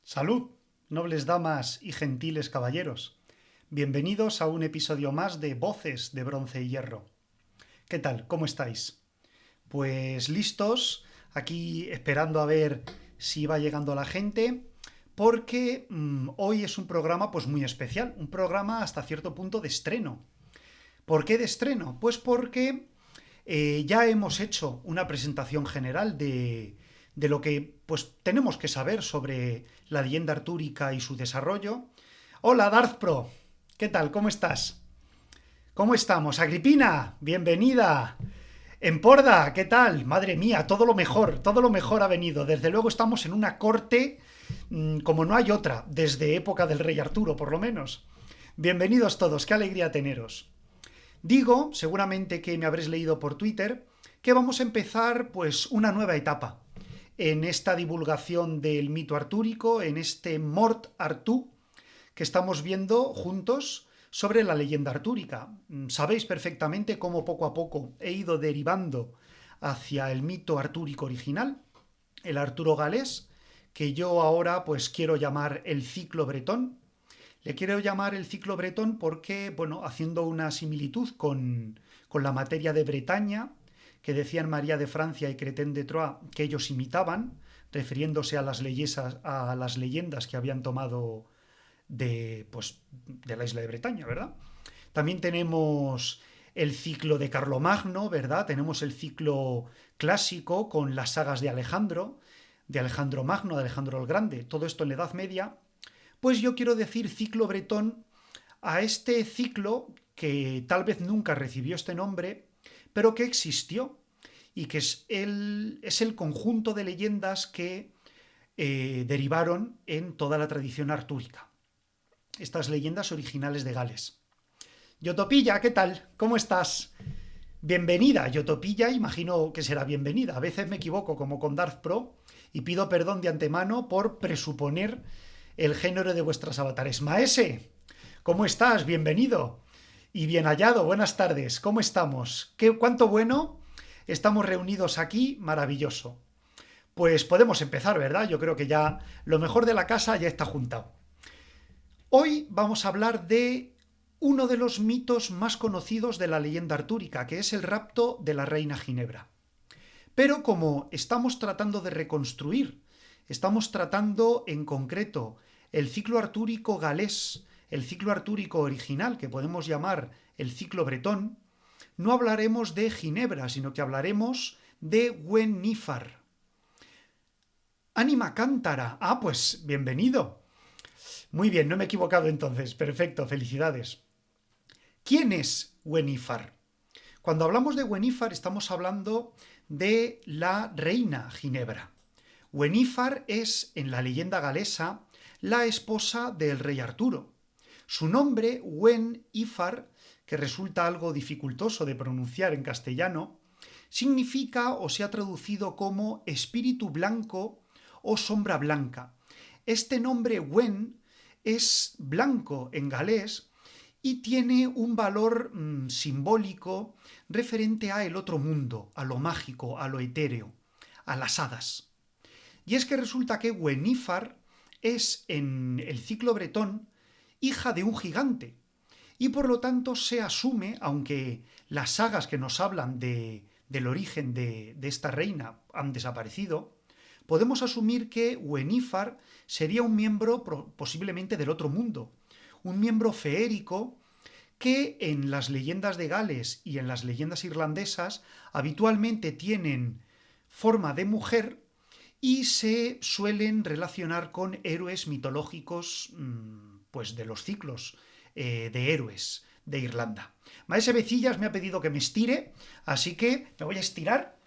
Salud, nobles damas y gentiles caballeros. Bienvenidos a un episodio más de Voces de Bronce y Hierro. ¿Qué tal? ¿Cómo estáis? Pues listos, aquí esperando a ver si va llegando la gente, porque hoy es un programa pues muy especial, un programa hasta cierto punto de estreno. ¿Por qué de estreno? Pues porque ya hemos hecho una presentación general de lo que pues tenemos que saber sobre la leyenda artúrica y su desarrollo. Hola Darth Pro, ¿qué tal? ¿Cómo estás? ¿Cómo estamos? Agripina, bienvenida. Emporda, ¿qué tal? Madre mía, todo lo mejor ha venido. Desde luego estamos en una corte como no hay otra, desde época del rey Arturo, por lo menos. Bienvenidos todos, qué alegría teneros. Digo, seguramente que me habréis leído por Twitter, que vamos a empezar pues una nueva etapa en esta divulgación del mito artúrico, en este Mort Artú que estamos viendo juntos sobre la leyenda artúrica. Sabéis perfectamente cómo poco a poco he ido derivando hacia el mito artúrico original, el Arturo galés, que yo ahora pues quiero llamar el ciclo bretón. Le quiero llamar el ciclo bretón porque, bueno, haciendo una similitud con la materia de Bretaña, que decían María de Francia y Cretén de Troyes que ellos imitaban, refiriéndose a las leyendas que habían tomado pues, de la isla de Bretaña, ¿verdad? También tenemos el ciclo de Carlomagno, ¿verdad? Tenemos el ciclo clásico con las sagas de Alejandro Magno, de Alejandro el Grande, todo esto en la Edad Media. Pues yo quiero decir ciclo bretón a este ciclo que tal vez nunca recibió este nombre, pero que existió y que es el conjunto de leyendas que derivaron en toda la tradición artúrica. Estas leyendas originales de Gales. Yotopilla, ¿qué tal? ¿Cómo estás? Bienvenida, Yotopilla, imagino que será bienvenida. A veces me equivoco como con Darth Pro y pido perdón de antemano por presuponer el género de vuestras avatares. Maese, ¿cómo estás? Bienvenido y bien hallado. Buenas tardes. ¿Cómo estamos? ¿Cuánto bueno? Estamos reunidos aquí. Maravilloso. Pues podemos empezar, ¿verdad? Yo creo que ya lo mejor de la casa ya está juntado. Hoy vamos a hablar de uno de los mitos más conocidos de la leyenda artúrica, que es el rapto de la reina Ginebra. Pero como estamos tratando de reconstruir, estamos tratando en concreto el ciclo artúrico galés, el ciclo artúrico original, que podemos llamar el ciclo bretón, no hablaremos de Ginebra, sino que hablaremos de Gwennífar. Ánima cántara. Ah, pues bienvenido. Muy bien, no me he equivocado entonces. Perfecto, felicidades. ¿Quién es Gwennífar? Cuando hablamos de Gwennífar estamos hablando de la reina Ginebra. Gwennífar es, en la leyenda galesa, la esposa del rey Arturo. Su nombre, Gwen-Ifar, que resulta algo dificultoso de pronunciar en castellano, significa o se ha traducido como espíritu blanco o sombra blanca. Este nombre Gwen es blanco en galés y tiene un valor simbólico referente a el otro mundo, a lo mágico, a lo etéreo, a las hadas. Y es que resulta que Gwennífar es, en el ciclo bretón, hija de un gigante, y por lo tanto se asume, aunque las sagas que nos hablan del origen de esta reina han desaparecido, podemos asumir que Gwennífar sería un miembro posiblemente del otro mundo, un miembro feérico que en las leyendas de Gales y en las leyendas irlandesas habitualmente tienen forma de mujer y se suelen relacionar con héroes mitológicos pues de los ciclos de héroes de Irlanda. Maese Becillas me ha pedido que me estire, así que me voy a estirar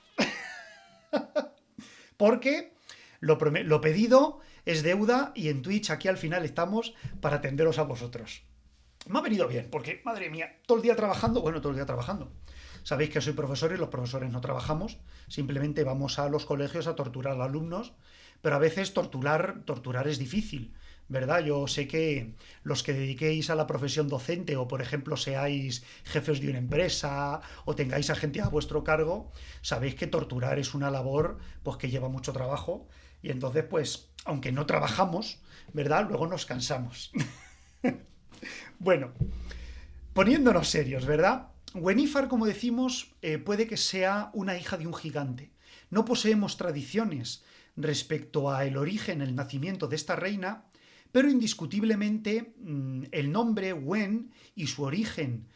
porque lo pedido es deuda y en Twitch aquí al final estamos para atenderos a vosotros. Me ha venido bien, porque, madre mía, todo el día trabajando, todo el día trabajando. Sabéis que soy profesor y los profesores no trabajamos, simplemente vamos a los colegios a torturar a los alumnos, pero a veces torturar es difícil, ¿verdad? Yo sé que los que dediquéis a la profesión docente o, por ejemplo, seáis jefes de una empresa o tengáis a gente a vuestro cargo, sabéis que torturar es una labor pues, que lleva mucho trabajo y entonces, pues, aunque no trabajamos, ¿verdad? Luego nos cansamos. Bueno, poniéndonos serios, ¿verdad? Gwenifar, como decimos, puede que sea una hija de un gigante. No poseemos tradiciones respecto a el origen, el nacimiento de esta reina, pero indiscutiblemente el nombre Gwen y su origen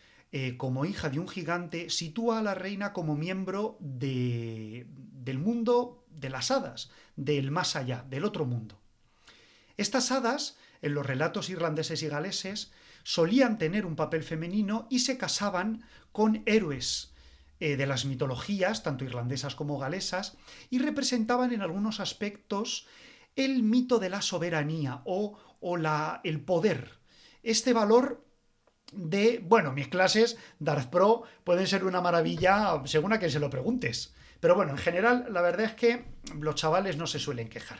como hija de un gigante sitúa a la reina como miembro del mundo de las hadas, del más allá, del otro mundo. Estas hadas, en los relatos irlandeses y galeses, solían tener un papel femenino y se casaban con héroes de las mitologías, tanto irlandesas como galesas, y representaban en algunos aspectos el mito de la soberanía o el poder. Este valor bueno, mis clases Darth Pro pueden ser una maravilla según a quien se lo preguntes. Pero bueno, en general, la verdad es que los chavales no se suelen quejar.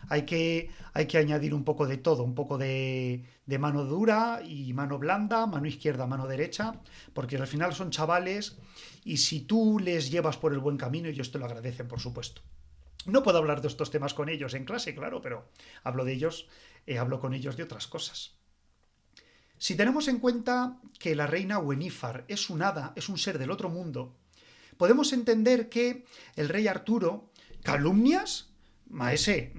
Hay que añadir un poco de todo, un poco de mano dura y mano blanda, mano izquierda, mano derecha, porque al final son chavales y si tú les llevas por el buen camino, ellos te lo agradecen, por supuesto. No puedo hablar de estos temas con ellos en clase, claro, pero hablo de ellos, hablo con ellos de otras cosas. Si tenemos en cuenta que la reina Gwenifar es un hada, es un ser del otro mundo, podemos entender que el rey Arturo, calumnias, maese,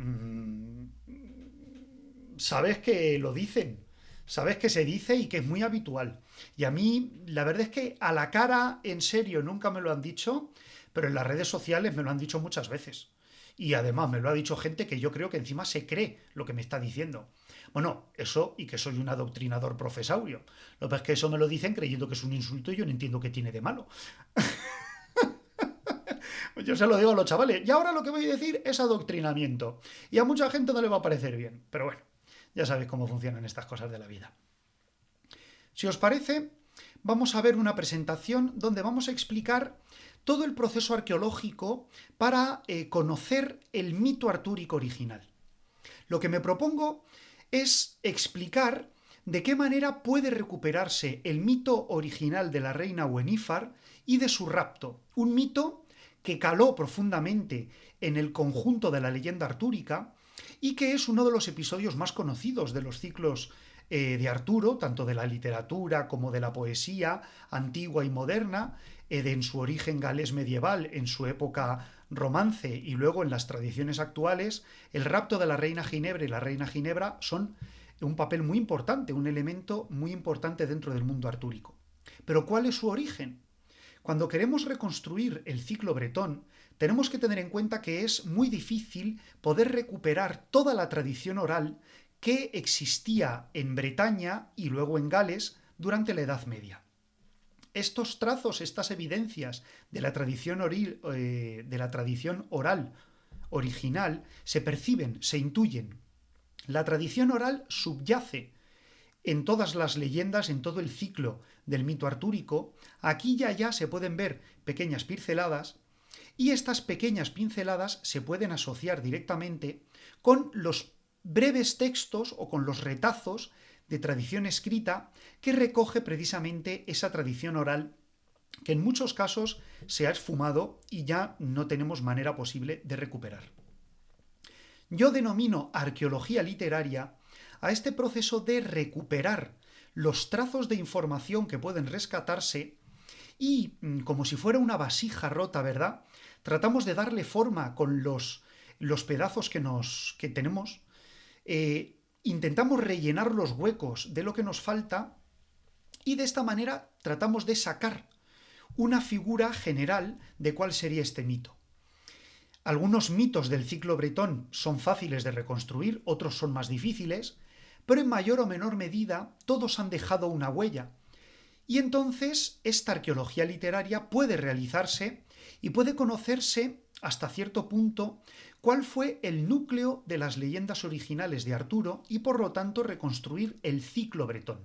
sabes que lo dicen, sabes que se dice y que es muy habitual. Y a mí, la verdad es que a la cara, en serio, nunca me lo han dicho, pero en las redes sociales me lo han dicho muchas veces. Y además me lo ha dicho gente que yo creo que encima se cree lo que me está diciendo. Bueno, eso y que soy un adoctrinador profesaurio. Lo que pasa es que eso me lo dicen creyendo que es un insulto y yo no entiendo qué tiene de malo. Yo se lo digo a los chavales. Y ahora lo que voy a decir es adoctrinamiento. Y a mucha gente no le va a parecer bien. Pero bueno, ya sabéis cómo funcionan estas cosas de la vida. Si os parece, vamos a ver una presentación donde vamos a explicar todo el proceso arqueológico para conocer el mito artúrico original. Lo que me propongo es explicar de qué manera puede recuperarse el mito original de la reina Gwenifar y de su rapto, un mito que caló profundamente en el conjunto de la leyenda artúrica y que es uno de los episodios más conocidos de los ciclos de Arturo, tanto de la literatura como de la poesía antigua y moderna, en su origen galés medieval, en su época romance y luego en las tradiciones actuales, el rapto de la reina Ginebra y la reina Ginebra son un papel muy importante, un elemento muy importante dentro del mundo artúrico. Pero ¿cuál es su origen? Cuando queremos reconstruir el ciclo bretón, tenemos que tener en cuenta que es muy difícil poder recuperar toda la tradición oral que existía en Bretaña y luego en Gales durante la Edad Media. Estos trazos, estas evidencias de la tradición oral original se perciben, se intuyen. La tradición oral subyace en todas las leyendas, en todo el ciclo del mito artúrico. Aquí y allá se pueden ver pequeñas pinceladas y estas pequeñas pinceladas se pueden asociar directamente con los breves textos o con los retazos de tradición escrita que recoge precisamente esa tradición oral que en muchos casos se ha esfumado y ya no tenemos manera posible de recuperar. Yo denomino arqueología literaria a este proceso de recuperar los trazos de información que pueden rescatarse y, como si fuera una vasija rota, ¿verdad?, tratamos de darle forma con los pedazos que tenemos, intentamos rellenar los huecos de lo que nos falta y de esta manera tratamos de sacar una figura general de cuál sería este mito. Algunos mitos del ciclo bretón son fáciles de reconstruir, otros son más difíciles, pero en mayor o menor medida todos han dejado una huella. Y entonces esta arqueología literaria puede realizarse y puede conocerse hasta cierto punto cuál fue el núcleo de las leyendas originales de Arturo y por lo tanto reconstruir el ciclo bretón.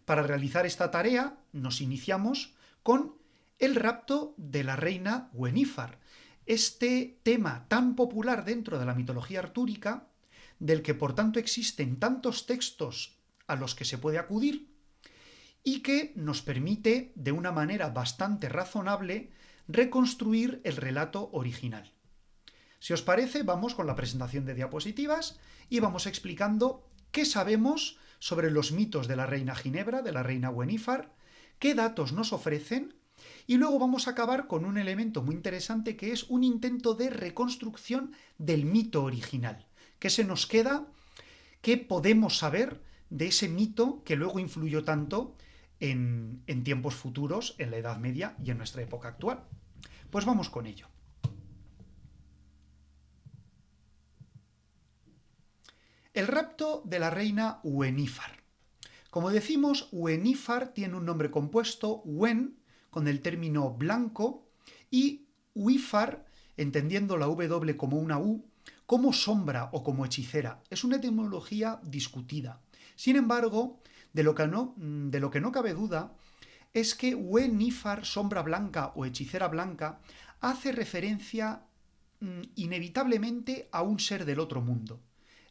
Para realizar esta tarea nos iniciamos con el rapto de la reina Gwenifar, este tema tan popular dentro de la mitología artúrica, del que por tanto existen tantos textos a los que se puede acudir y que nos permite de una manera bastante razonable reconstruir el relato original. Si os parece, vamos con la presentación de diapositivas y vamos explicando qué sabemos sobre los mitos de la reina Ginebra, de la reina Gwenifar, qué datos nos ofrecen, y luego vamos a acabar con un elemento muy interesante que es un intento de reconstrucción del mito original. ¿Qué se nos queda? ¿Qué podemos saber de ese mito que luego influyó tanto en tiempos futuros, en la Edad Media y en nuestra época actual? Pues vamos con ello. El rapto de la reina Gwenifar. Como decimos, Gwenifar tiene un nombre compuesto, Wen, con el término blanco, y Uifar, entendiendo la W como una U, como sombra o como hechicera. Es una etimología discutida. Sin embargo, de lo que no cabe duda es que Gwenifar, sombra blanca o hechicera blanca, hace referencia inevitablemente a un ser del otro mundo.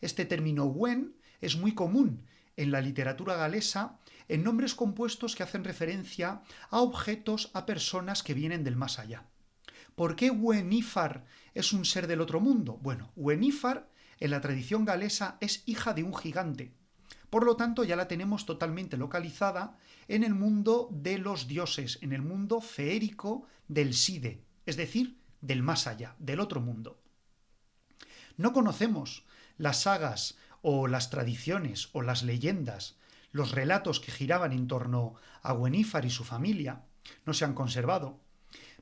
Este término Gwen es muy común en la literatura galesa en nombres compuestos que hacen referencia a objetos, a personas que vienen del más allá. ¿Por qué Gwenifar es un ser del otro mundo? Bueno, Gwenifar en la tradición galesa es hija de un gigante. Por lo tanto, ya la tenemos totalmente localizada en el mundo de los dioses, en el mundo feérico del Side, es decir, del más allá, del otro mundo. No conocemos las sagas o las tradiciones o las leyendas, los relatos que giraban en torno a Gwenifar y su familia, no se han conservado,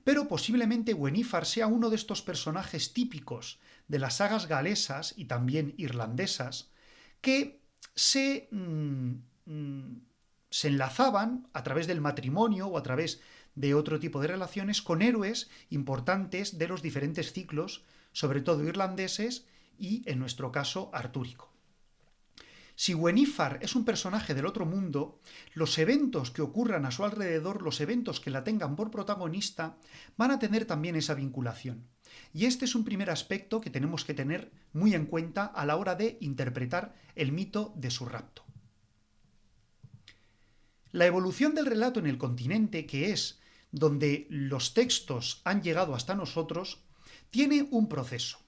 pero posiblemente Gwenifar sea uno de estos personajes típicos de las sagas galesas y también irlandesas que se enlazaban a través del matrimonio o a través de otro tipo de relaciones con héroes importantes de los diferentes ciclos, sobre todo irlandeses y, en nuestro caso, artúrico. Si Gwenifar es un personaje del otro mundo, los eventos que ocurran a su alrededor, los eventos que la tengan por protagonista, van a tener también esa vinculación. Y este es un primer aspecto que tenemos que tener muy en cuenta a la hora de interpretar el mito de su rapto. La evolución del relato en el continente, que es donde los textos han llegado hasta nosotros, tiene un proceso.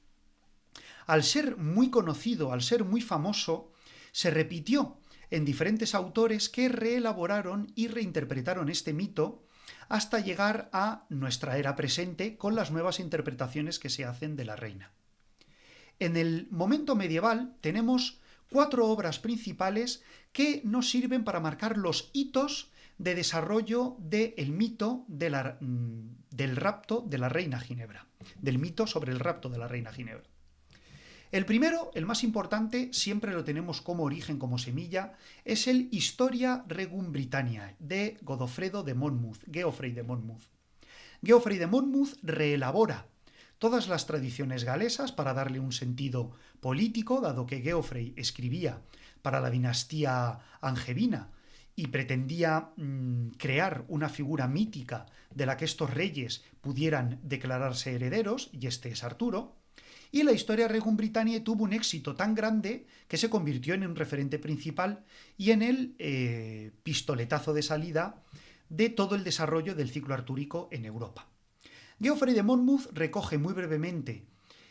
Al ser muy conocido, al ser muy famoso, se repitió en diferentes autores que reelaboraron y reinterpretaron este mito hasta llegar a nuestra era presente con las nuevas interpretaciones que se hacen de la reina. En el momento medieval tenemos 4 obras principales que nos sirven para marcar los hitos de desarrollo del mito del rapto de la reina Ginebra, del mito sobre el rapto de la reina Ginebra. El primero, el más importante, siempre lo tenemos como origen, como semilla, es el Historia Regum Britanniae de Geoffrey de Monmouth. Geoffrey de Monmouth reelabora todas las tradiciones galesas para darle un sentido político, dado que Geoffrey escribía para la dinastía angevina y pretendía crear una figura mítica de la que estos reyes pudieran declararse herederos, y este es Arturo. Y la Historia Regum Britanniae tuvo un éxito tan grande que se convirtió en un referente principal y en el pistoletazo de salida de todo el desarrollo del ciclo artúrico en Europa. Geoffrey de Monmouth recoge muy brevemente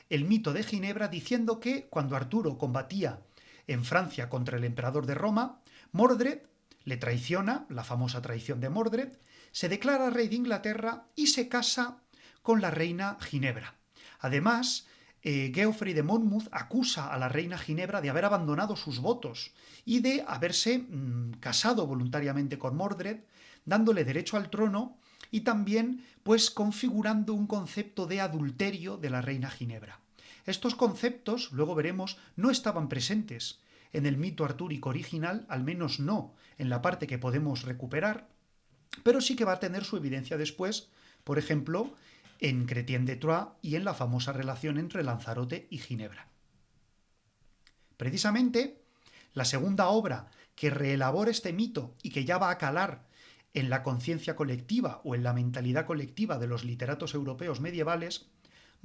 el mito de Ginebra diciendo que cuando Arturo combatía en Francia contra el emperador de Roma, Mordred le traiciona, la famosa traición de Mordred, se declara rey de Inglaterra y se casa con la reina Ginebra. Además, Geoffrey de Monmouth acusa a la reina Ginebra de haber abandonado sus votos y de haberse casado voluntariamente con Mordred, dándole derecho al trono y también pues configurando un concepto de adulterio de la reina Ginebra. Estos conceptos, luego veremos, no estaban presentes en el mito artúrico original, al menos no en la parte que podemos recuperar, pero sí que va a tener su evidencia después, por ejemplo, en Chrétien de Troyes y en la famosa relación entre Lanzarote y Ginebra. Precisamente, la segunda obra que reelabora este mito y que ya va a calar en la conciencia colectiva o en la mentalidad colectiva de los literatos europeos medievales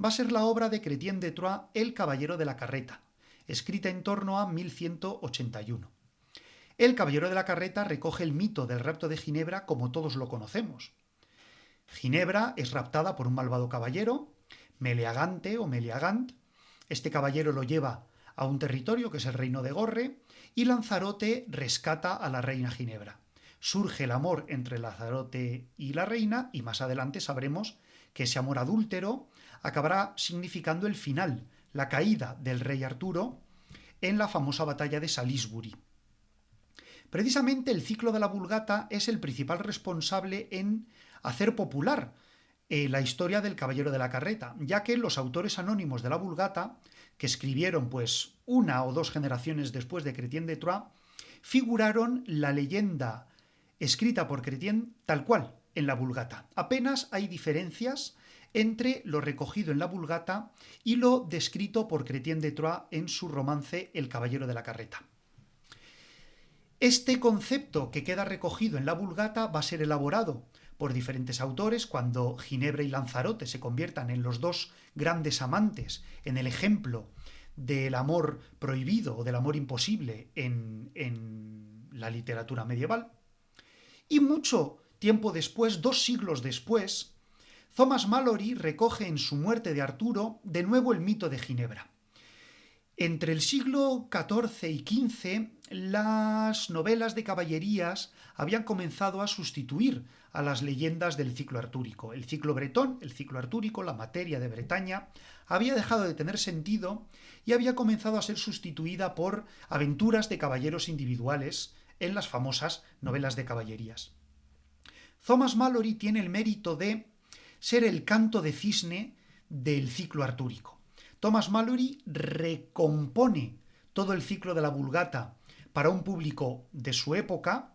va a ser la obra de Chrétien de Troyes, El caballero de la carreta, escrita en torno a 1181. El caballero de la carreta recoge el mito del rapto de Ginebra como todos lo conocemos. Ginebra es raptada por un malvado caballero, Meleagante o Meleagant, Este caballero lo lleva a un territorio que es el reino de Gorre y Lanzarote rescata a la reina Ginebra. Surge el amor entre Lanzarote y la reina y más adelante sabremos que ese amor adúltero acabará significando el final, la caída del rey Arturo en la famosa batalla de Salisbury. Precisamente el ciclo de la Vulgata es el principal responsable en hacer popular la historia del Caballero de la Carreta, ya que los autores anónimos de la Vulgata, que escribieron pues una o dos generaciones después de Chrétien de Troyes, figuraron la leyenda escrita por Chrétien tal cual en la Vulgata. Apenas hay diferencias entre lo recogido en la Vulgata y lo descrito por Chrétien de Troyes en su romance El Caballero de la Carreta. Este concepto que queda recogido en la Vulgata va a ser elaborado por diferentes autores cuando Ginebra y Lanzarote se conviertan en los dos grandes amantes, en el ejemplo del amor prohibido o del amor imposible en la literatura medieval. Y mucho tiempo después, 2 siglos después, Thomas Malory recoge en su Muerte de Arturo de nuevo el mito de Ginebra. Entre el siglo XIV y XV, las novelas de caballerías habían comenzado a sustituir a las leyendas del ciclo artúrico. El ciclo bretón, el ciclo artúrico, la materia de Bretaña, había dejado de tener sentido y había comenzado a ser sustituida por aventuras de caballeros individuales en las famosas novelas de caballerías. Thomas Malory tiene el mérito de ser el canto de cisne del ciclo artúrico. Thomas Malory recompone todo el ciclo de la Vulgata para un público de su época,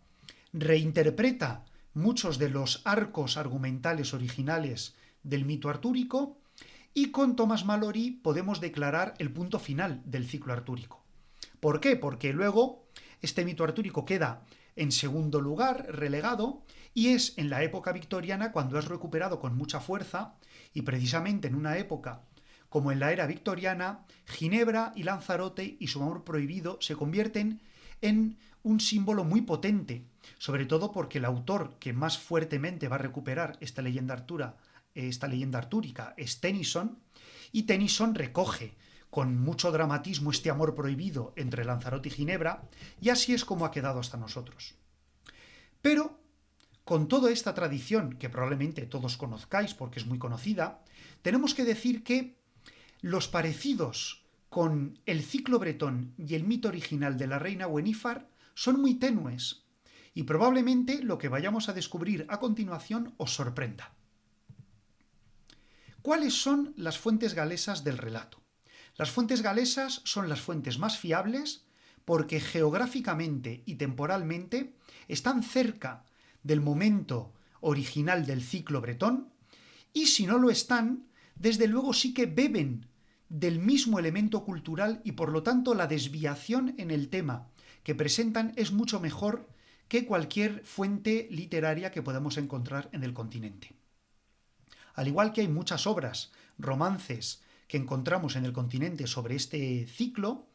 reinterpreta muchos de los arcos argumentales originales del mito artúrico y con Thomas Malory podemos declarar el punto final del ciclo artúrico. ¿Por qué? Porque luego este mito artúrico queda en segundo lugar, relegado, y es en la época victoriana cuando es recuperado con mucha fuerza y precisamente en una época como en la era victoriana, Ginebra y Lanzarote y su amor prohibido se convierten en un símbolo muy potente, sobre todo porque el autor que más fuertemente va a recuperar esta leyenda artúrica es Tennyson, y Tennyson recoge con mucho dramatismo este amor prohibido entre Lanzarote y Ginebra, y así es como ha quedado hasta nosotros. Pero, con toda esta tradición, que probablemente todos conozcáis porque es muy conocida, tenemos que decir que los parecidos con el ciclo bretón y el mito original de la reina Gwenifar son muy tenues y probablemente lo que vayamos a descubrir a continuación os sorprenda. ¿Cuáles son las fuentes galesas del relato? Las fuentes galesas son las fuentes más fiables porque geográficamente y temporalmente están cerca del momento original del ciclo bretón y si no lo están, desde luego sí que beben del mismo elemento cultural y por lo tanto la desviación en el tema que presentan es mucho mejor que cualquier fuente literaria que podamos encontrar en el continente. Al igual que hay muchas obras, romances que encontramos en el continente sobre este ciclo,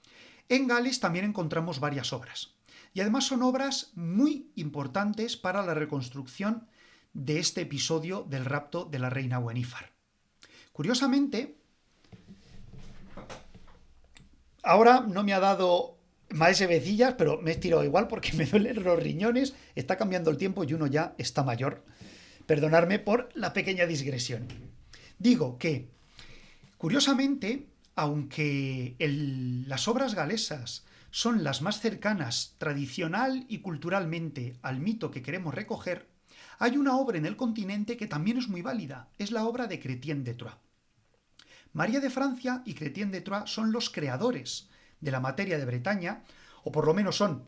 en Gales también encontramos varias obras. Y además son obras muy importantes para la reconstrucción de este episodio del rapto de la reina Gwenifar. Curiosamente, ahora no me ha dado maese vecillas, pero me he estirado igual porque me duelen los riñones, está cambiando el tiempo y uno ya está mayor. Perdonadme por la pequeña digresión. Digo que, curiosamente, aunque las obras galesas son las más cercanas tradicional y culturalmente al mito que queremos recoger, hay una obra en el continente que también es muy válida, es la obra de Chrétien de Troyes. María de Francia y Chrétien de Troyes son los creadores de la materia de Bretaña, o por lo menos son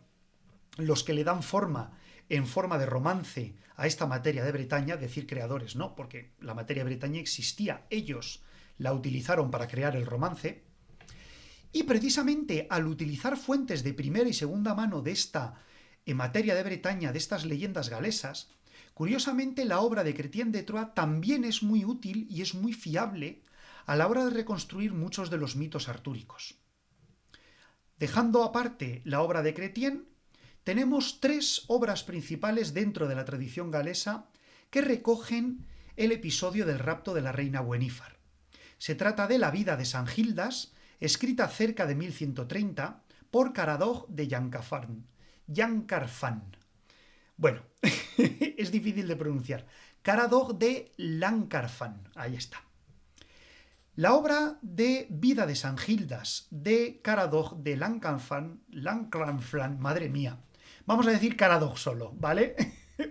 los que le dan forma en forma de romance a esta materia de Bretaña, decir creadores no, porque la materia de Bretaña existía, ellos la utilizaron para crear el romance, y precisamente al utilizar fuentes de primera y segunda mano de esta materia de Bretaña, de estas leyendas galesas, curiosamente la obra de Chrétien de Troyes también es muy útil y es muy fiable a la hora de reconstruir muchos de los mitos artúricos. Dejando aparte la obra de Chrétien, tenemos 3 obras principales dentro de la tradición galesa que recogen el episodio del rapto de la reina Gwenifar. Se trata de la vida de San Gildas, escrita cerca de 1130 por Caradog de Llancarfán. Bueno, es difícil de pronunciar. Caradog de Llancarfán, ahí está. La obra de Vida de San Gildas de Caradog de Llancarfán, madre mía. Vamos a decir Caradog solo, ¿vale?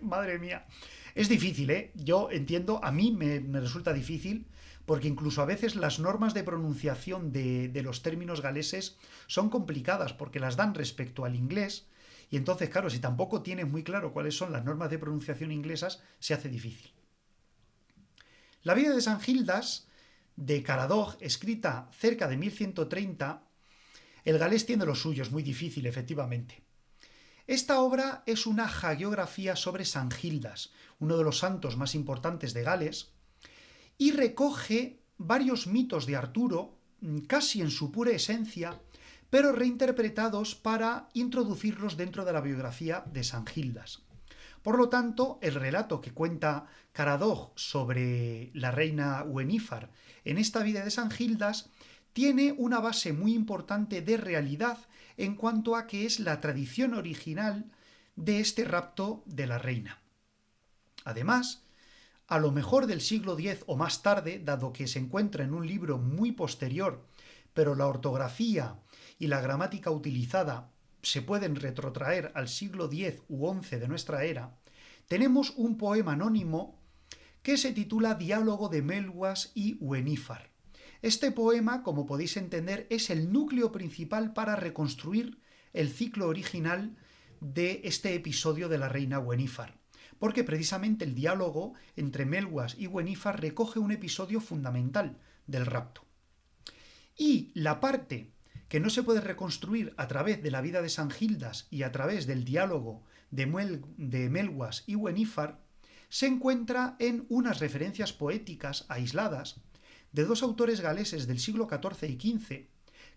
Madre mía. Es difícil, ¿eh? Yo entiendo, a mí me resulta difícil, porque incluso a veces las normas de pronunciación de los términos galeses son complicadas, porque las dan respecto al inglés, y entonces, claro, si tampoco tienes muy claro cuáles son las normas de pronunciación inglesas, se hace difícil. La vida de San Gildas, de Caradog, escrita cerca de 1130, el galés tiene lo suyo, es muy difícil, efectivamente. Esta obra es una hagiografía sobre San Gildas, uno de los santos más importantes de Gales, y recoge varios mitos de Arturo, casi en su pura esencia, pero reinterpretados para introducirlos dentro de la biografía de San Gildas. Por lo tanto, el relato que cuenta Caradog sobre la reina Gwenifar en esta vida de San Gildas tiene una base muy importante de realidad en cuanto a que es la tradición original de este rapto de la reina. Además, a lo mejor del siglo X o más tarde, dado que se encuentra en un libro muy posterior, pero la ortografía y la gramática utilizada se pueden retrotraer al siglo X u XI de nuestra era, tenemos un poema anónimo que se titula Diálogo de Melwas y Gwenifar. Este poema, como podéis entender, es el núcleo principal para reconstruir el ciclo original de este episodio de la reina Gwenifar, porque precisamente el diálogo entre Melwas y Gwenifar recoge un episodio fundamental del rapto. Y la parte que no se puede reconstruir a través de la vida de San Gildas y a través del diálogo de Melwas y Gwenifar se encuentra en unas referencias poéticas aisladas de dos autores galeses del siglo XIV y XV,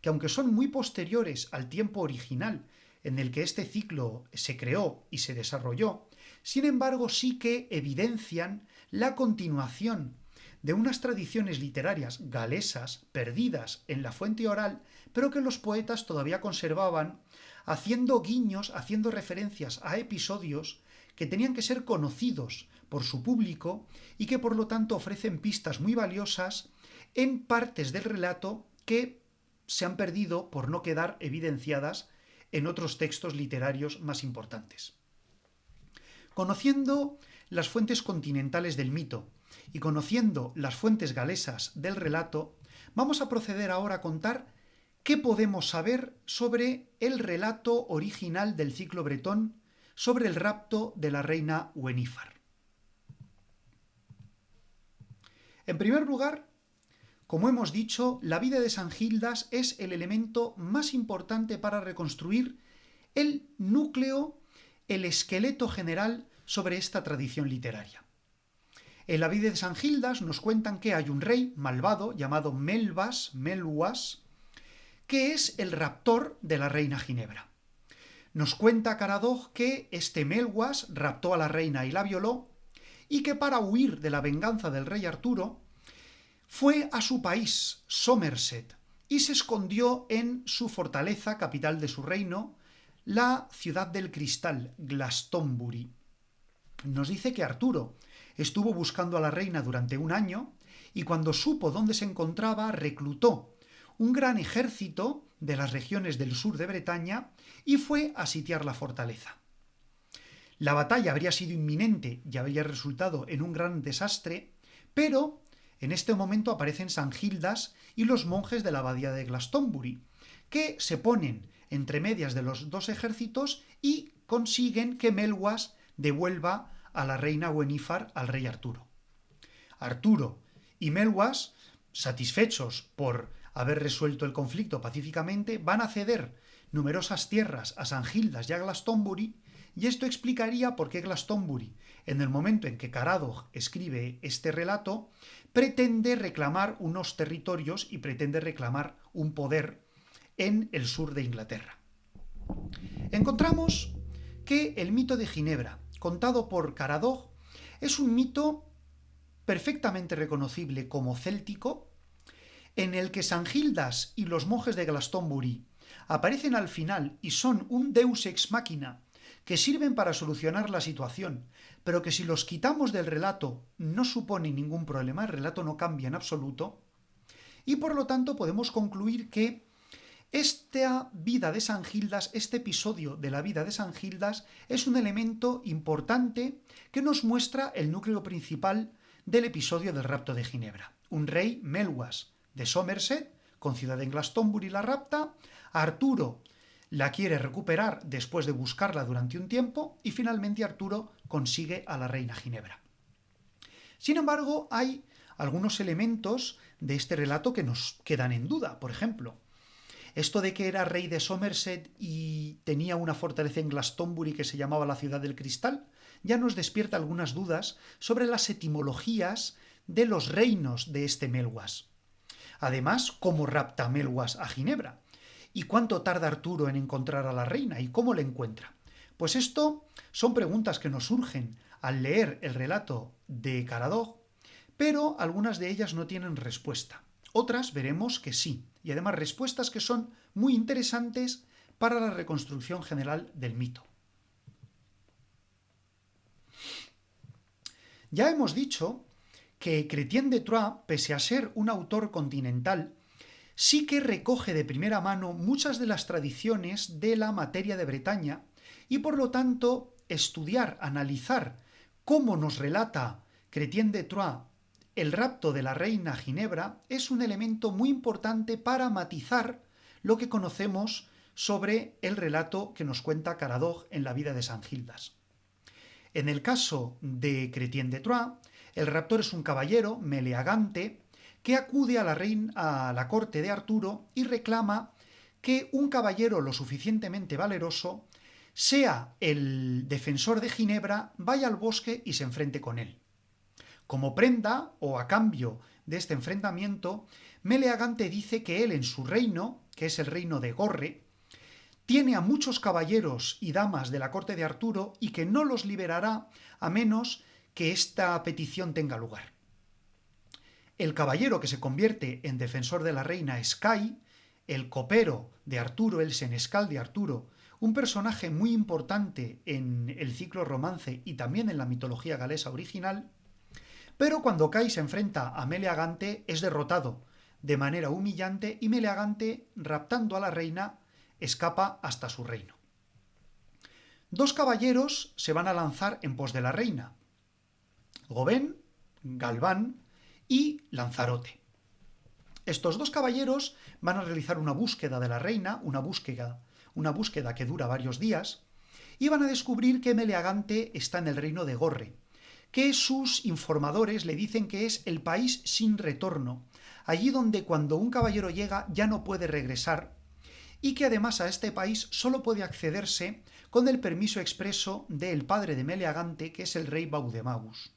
que aunque son muy posteriores al tiempo original en el que este ciclo se creó y se desarrolló, sin embargo sí que evidencian la continuación de unas tradiciones literarias galesas perdidas en la fuente oral, pero que los poetas todavía conservaban, haciendo guiños, haciendo referencias a episodios que tenían que ser conocidos por su público y que por lo tanto ofrecen pistas muy valiosas en partes del relato que se han perdido por no quedar evidenciadas en otros textos literarios más importantes. Conociendo las fuentes continentales del mito y conociendo las fuentes galesas del relato, vamos a proceder ahora a contar qué podemos saber sobre el relato original del ciclo bretón sobre el rapto de la reina Gwenifar. En primer lugar, como hemos dicho, la vida de San Gildas es el elemento más importante para reconstruir el núcleo, el esqueleto general sobre esta tradición literaria. En la vida de San Gildas nos cuentan que hay un rey malvado llamado Melwas, que es el raptor de la reina Ginebra. Nos cuenta Caradog que este Melwas raptó a la reina y la violó, y que para huir de la venganza del rey Arturo, fue a su país, Somerset, y se escondió en su fortaleza, capital de su reino, la ciudad del cristal, Glastonbury. Nos dice que Arturo estuvo buscando a la reina durante un año y cuando supo dónde se encontraba, reclutó un gran ejército de las regiones del sur de Bretaña y fue a sitiar la fortaleza. La batalla habría sido inminente y habría resultado en un gran desastre, pero en este momento aparecen San Gildas y los monjes de la abadía de Glastonbury, que se ponen entre medias de los dos ejércitos y consiguen que Melwas devuelva a la reina Gwenifar al rey Arturo. Arturo y Melwas, satisfechos por haber resuelto el conflicto pacíficamente, van a ceder numerosas tierras a San Gildas y a Glastonbury, y esto explicaría por qué Glastonbury, en el momento en que Caradog escribe este relato, pretende reclamar unos territorios y pretende reclamar un poder en el sur de Inglaterra. Encontramos que el mito de Ginebra, contado por Caradog, es un mito perfectamente reconocible como céltico, en el que San Gildas y los monjes de Glastonbury aparecen al final y son un deus ex machina que sirven para solucionar la situación, pero que si los quitamos del relato no supone ningún problema, el relato no cambia en absoluto, y por lo tanto podemos concluir que esta vida de San Gildas, este episodio de la vida de San Gildas, es un elemento importante que nos muestra el núcleo principal del episodio del rapto de Ginebra. Un rey, Melwas, de Somerset, con ciudad en Glastonbury, la rapta, Arturo la quiere recuperar después de buscarla durante un tiempo y finalmente Arturo consigue a la reina Ginebra. Sin embargo, hay algunos elementos de este relato que nos quedan en duda. Por ejemplo, esto de que era rey de Somerset y tenía una fortaleza en Glastonbury que se llamaba la Ciudad del Cristal, ya nos despierta algunas dudas sobre las etimologías de los reinos de este Melwas. Además, ¿cómo rapta Melwas a Ginebra? ¿Y cuánto tarda Arturo en encontrar a la reina? ¿Y cómo la encuentra? Pues esto son preguntas que nos surgen al leer el relato de Caradoc, pero algunas de ellas no tienen respuesta. Otras veremos que sí, y además respuestas que son muy interesantes para la reconstrucción general del mito. Ya hemos dicho que Chrétien de Troyes, pese a ser un autor continental, sí que recoge de primera mano muchas de las tradiciones de la materia de Bretaña y por lo tanto estudiar, analizar cómo nos relata Chrétien de Troyes el rapto de la reina Ginebra es un elemento muy importante para matizar lo que conocemos sobre el relato que nos cuenta Caradoc en la vida de San Gildas. En el caso de Chrétien de Troyes, el raptor es un caballero, Meleagante, que acude a la corte de Arturo y reclama que un caballero lo suficientemente valeroso sea el defensor de Ginebra, vaya al bosque y se enfrente con él. Como prenda o a cambio de este enfrentamiento, Meleagante dice que él en su reino, que es el reino de Gorre, tiene a muchos caballeros y damas de la corte de Arturo y que no los liberará a menos que esta petición tenga lugar. El caballero que se convierte en defensor de la reina es Cai, el copero de Arturo, el senescal de Arturo, un personaje muy importante en el ciclo romance y también en la mitología galesa original, pero cuando Cai se enfrenta a Meleagante es derrotado de manera humillante y Meleagante, raptando a la reina, escapa hasta su reino. Dos caballeros se van a lanzar en pos de la reina: Gobén, Galván y Lanzarote. Estos dos caballeros van a realizar una búsqueda de la reina, una búsqueda que dura varios días, y van a descubrir que Meleagante está en el reino de Gorre, que sus informadores le dicen que es el país sin retorno, allí donde cuando un caballero llega ya no puede regresar, y que además a este país solo puede accederse con el permiso expreso del padre de Meleagante, que es el rey Baudemagus.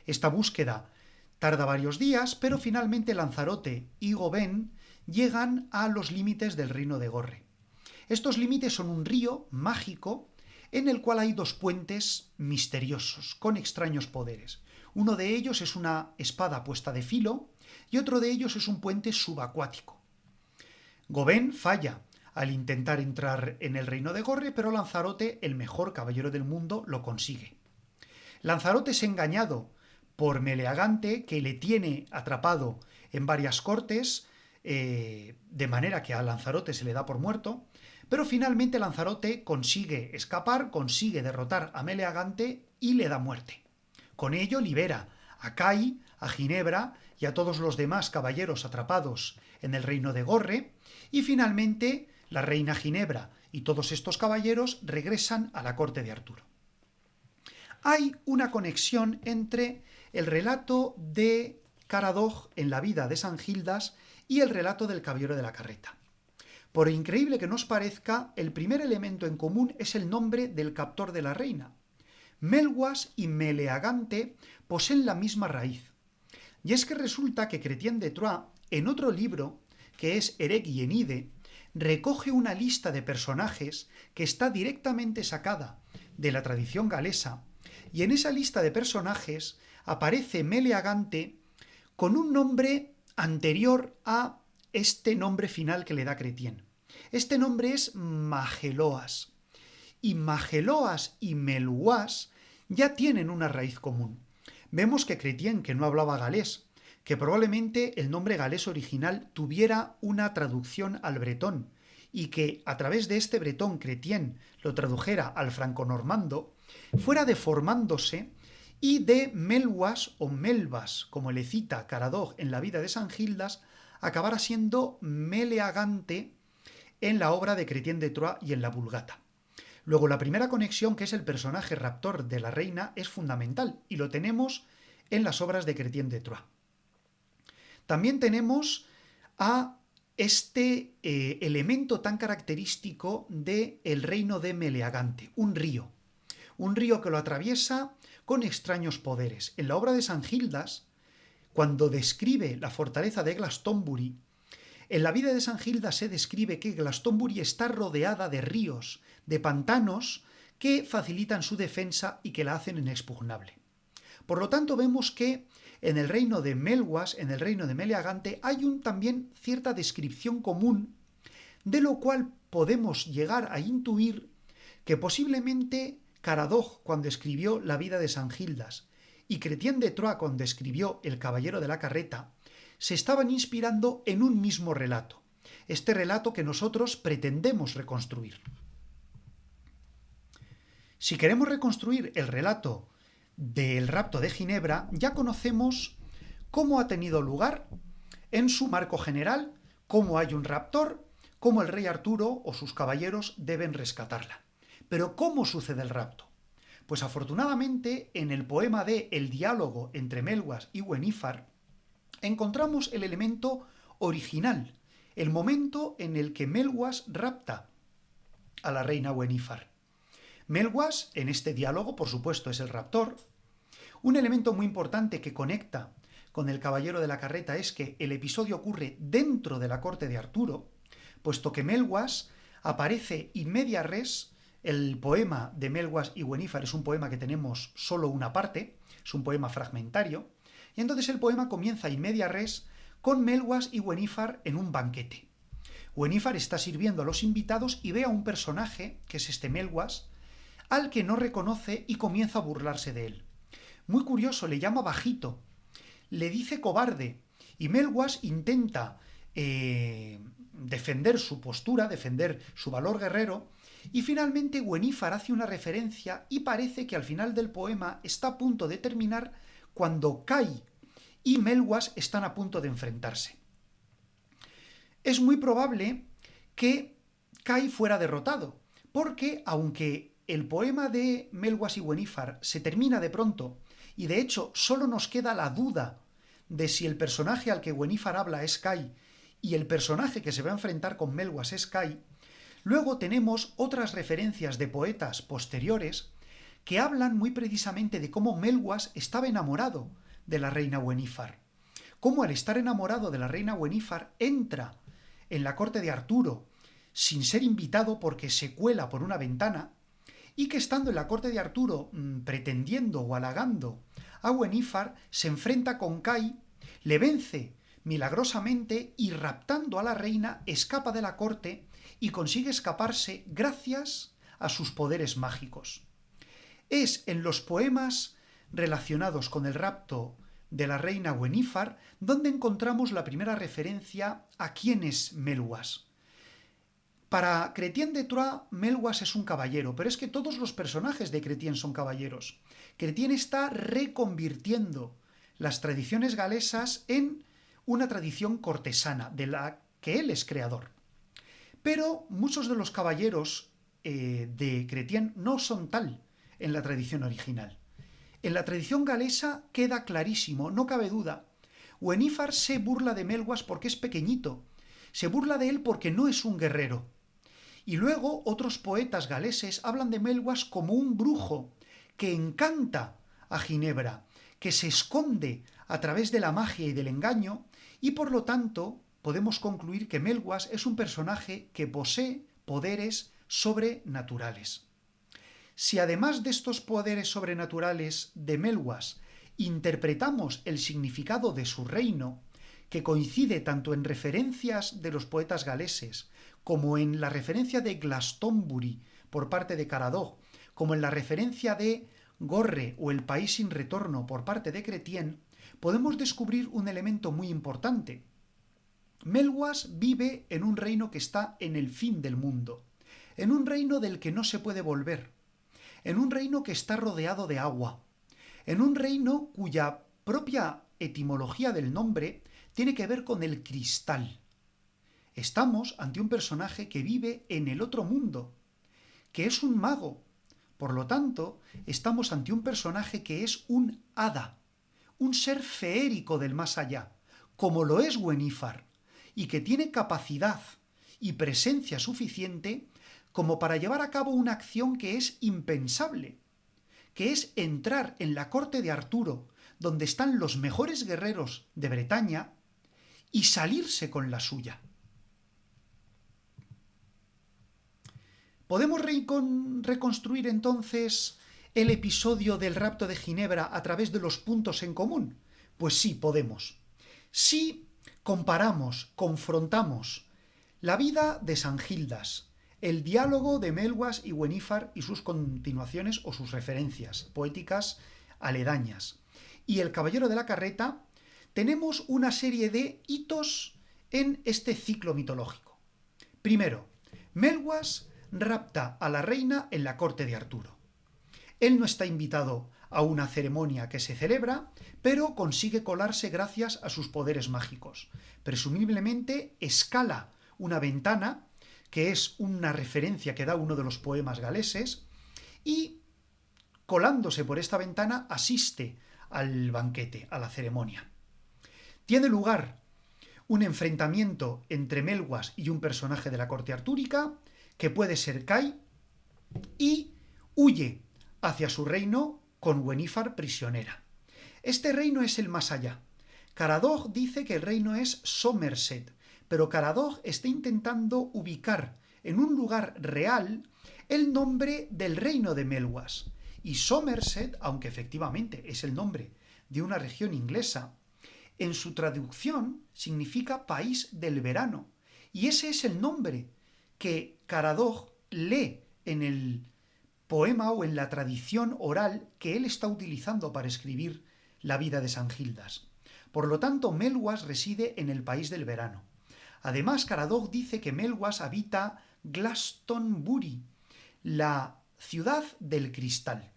Esta búsqueda tarda varios días, pero finalmente Lanzarote y Gobén llegan a los límites del reino de Gorre. Estos límites son un río mágico en el cual hay dos puentes misteriosos, con extraños poderes. Uno de ellos es una espada puesta de filo y otro de ellos es un puente subacuático. Gobén falla al intentar entrar en el reino de Gorre, pero Lanzarote, el mejor caballero del mundo, lo consigue. Lanzarote es engañado por Meleagante, que le tiene atrapado en varias cortes, de manera que a Lanzarote se le da por muerto, pero finalmente Lanzarote consigue escapar, consigue derrotar a Meleagante y le da muerte. Con ello libera a Cai, a Ginebra y a todos los demás caballeros atrapados en el reino de Gorre, y finalmente la reina Ginebra y todos estos caballeros regresan a la corte de Arturo. Hay una conexión entre el relato de Caradoc en la vida de San Gildas y el relato del caballero de la carreta. Por increíble que nos parezca, el primer elemento en común es el nombre del captor de la reina. Melwas y Meleagante poseen la misma raíz. Y es que resulta que Chrétien de Troyes, en otro libro, que es Eregienide, recoge una lista de personajes que está directamente sacada de la tradición galesa, y en esa lista de personajes aparece Meleagante con un nombre anterior a este nombre final que le da Chrétien. Este nombre es Mageloas. Y Mageloas y Meluas ya tienen una raíz común. Vemos que Chrétien, que no hablaba galés, que probablemente el nombre galés original tuviera una traducción al bretón, y que a través de este bretón Chrétien lo tradujera al franconormando, fuera deformándose y de Melwas o Melvas, como le cita Caradoc en la vida de San Gildas, acabara siendo Meleagante en la obra de Chrétien de Troyes y en la Vulgata. Luego, la primera conexión, que es el personaje raptor de la reina, es fundamental, y lo tenemos en las obras de Chrétien de Troyes. También tenemos a este elemento tan característico del reino de Meleagante, un río que lo atraviesa con extraños poderes. En la obra de San Gildas, cuando describe la fortaleza de Glastonbury, en la vida de San Gildas se describe que Glastonbury está rodeada de ríos, de pantanos que facilitan su defensa y que la hacen inexpugnable. Por lo tanto, vemos que en el reino de Melwas, en el reino de Meleagante, hay también cierta descripción común, de lo cual podemos llegar a intuir que posiblemente Caradoc, cuando escribió la vida de San Gildas, y Chrétien de Troyes, cuando escribió El caballero de la carreta, se estaban inspirando en un mismo relato, este relato que nosotros pretendemos reconstruir. Si queremos reconstruir el relato del rapto de Ginebra, ya conocemos cómo ha tenido lugar en su marco general, cómo hay un raptor, cómo el rey Arturo o sus caballeros deben rescatarla. Pero ¿cómo sucede el rapto? Pues afortunadamente en el poema de El diálogo entre Melwas y Gwenifar encontramos el elemento original, el momento en el que Melwas rapta a la reina Gwenifar. Melwas, en este diálogo, por supuesto, es el raptor. Un elemento muy importante que conecta con el caballero de la carreta es que el episodio ocurre dentro de la corte de Arturo, puesto que Melwas aparece in media res. El poema de Melwas y Gwenifar es un poema que tenemos solo una parte, es un poema fragmentario, y entonces el poema comienza in media res con Melwas y Gwenifar en un banquete. Gwenifar está sirviendo a los invitados y ve a un personaje, que es este Melwas, al que no reconoce y comienza a burlarse de él. Muy curioso, le llama bajito, le dice cobarde, y Melwas intenta defender su postura, defender su valor guerrero, y finalmente Gwenifar hace una referencia y parece que al final del poema está a punto de terminar cuando Kai y Melwas están a punto de enfrentarse. Es muy probable que Kai fuera derrotado, porque aunque el poema de Melwas y Gwenifar se termina de pronto, y de hecho solo nos queda la duda de si el personaje al que Gwenifar habla es Kai y el personaje que se va a enfrentar con Melwas es Kai, luego tenemos otras referencias de poetas posteriores que hablan muy precisamente de cómo Melwas estaba enamorado de la reina Gwenifar. Cómo al estar enamorado de la reina Gwenifar entra en la corte de Arturo sin ser invitado porque se cuela por una ventana, y que estando en la corte de Arturo pretendiendo o halagando a Gwenifar, se enfrenta con Kai, le vence milagrosamente y raptando a la reina escapa de la corte y consigue escaparse gracias a sus poderes mágicos. Es en los poemas relacionados con el rapto de la reina Gwenifar donde encontramos la primera referencia a quién es Melwas. Para Chrétien de Troyes, Melwas es un caballero, pero es que todos los personajes de Chrétien son caballeros. Chrétien está reconvirtiendo las tradiciones galesas en una tradición cortesana, de la que él es creador. Pero muchos de los caballeros de Chrétien no son tal en la tradición original. En la tradición galesa queda clarísimo, no cabe duda. Gwenifar se burla de Melwas porque es pequeñito, se burla de él porque no es un guerrero. Y luego otros poetas galeses hablan de Melwas como un brujo que encanta a Ginebra, que se esconde a través de la magia y del engaño, y por lo tanto podemos concluir que Melwas es un personaje que posee poderes sobrenaturales. Si además de estos poderes sobrenaturales de Melwas interpretamos el significado de su reino, que coincide tanto en referencias de los poetas galeses, como en la referencia de Glastonbury por parte de Caradoc, como en la referencia de Gorre o El país sin retorno por parte de Chrétien, podemos descubrir un elemento muy importante. Melwas vive en un reino que está en el fin del mundo, en un reino del que no se puede volver, en un reino que está rodeado de agua, en un reino cuya propia etimología del nombre tiene que ver con el cristal. Estamos ante un personaje que vive en el otro mundo, que es un mago. Por lo tanto, estamos ante un personaje que es un hada, un ser feérico del más allá, como lo es Gwenifar, y que tiene capacidad y presencia suficiente como para llevar a cabo una acción que es impensable, que es entrar en la corte de Arturo, donde están los mejores guerreros de Bretaña, y salirse con la suya. ¿Podemos reconstruir entonces el episodio del rapto de Ginebra a través de los puntos en común? Pues sí, podemos. Si comparamos, confrontamos la vida de Sangildas, el diálogo de Melwas y Gwenifar y sus continuaciones o sus referencias poéticas aledañas, y el Caballero de la Carreta, tenemos una serie de hitos en este ciclo mitológico. Primero, Melwas rapta a la reina en la corte de Arturo. Él no está invitado a una ceremonia que se celebra, pero consigue colarse gracias a sus poderes mágicos. Presumiblemente escala una ventana, que es una referencia que da uno de los poemas galeses, y colándose por esta ventana asiste al banquete, a la ceremonia. Tiene lugar un enfrentamiento entre Melwas y un personaje de la corte artúrica, que puede ser Kai, y huye hacia su reino con Gwenifar prisionera. Este reino es el más allá. Caradoc dice que el reino es Somerset, pero Caradoc está intentando ubicar en un lugar real el nombre del reino de Melwas. Y Somerset, aunque efectivamente es el nombre de una región inglesa, en su traducción significa país del verano. Y ese es el nombre que Caradoc lee en el poema o en la tradición oral que él está utilizando para escribir la vida de Sangildas. Por lo tanto, Melwas reside en el país del verano. Además, Caradoc dice que Melwas habita Glastonbury, la ciudad del cristal.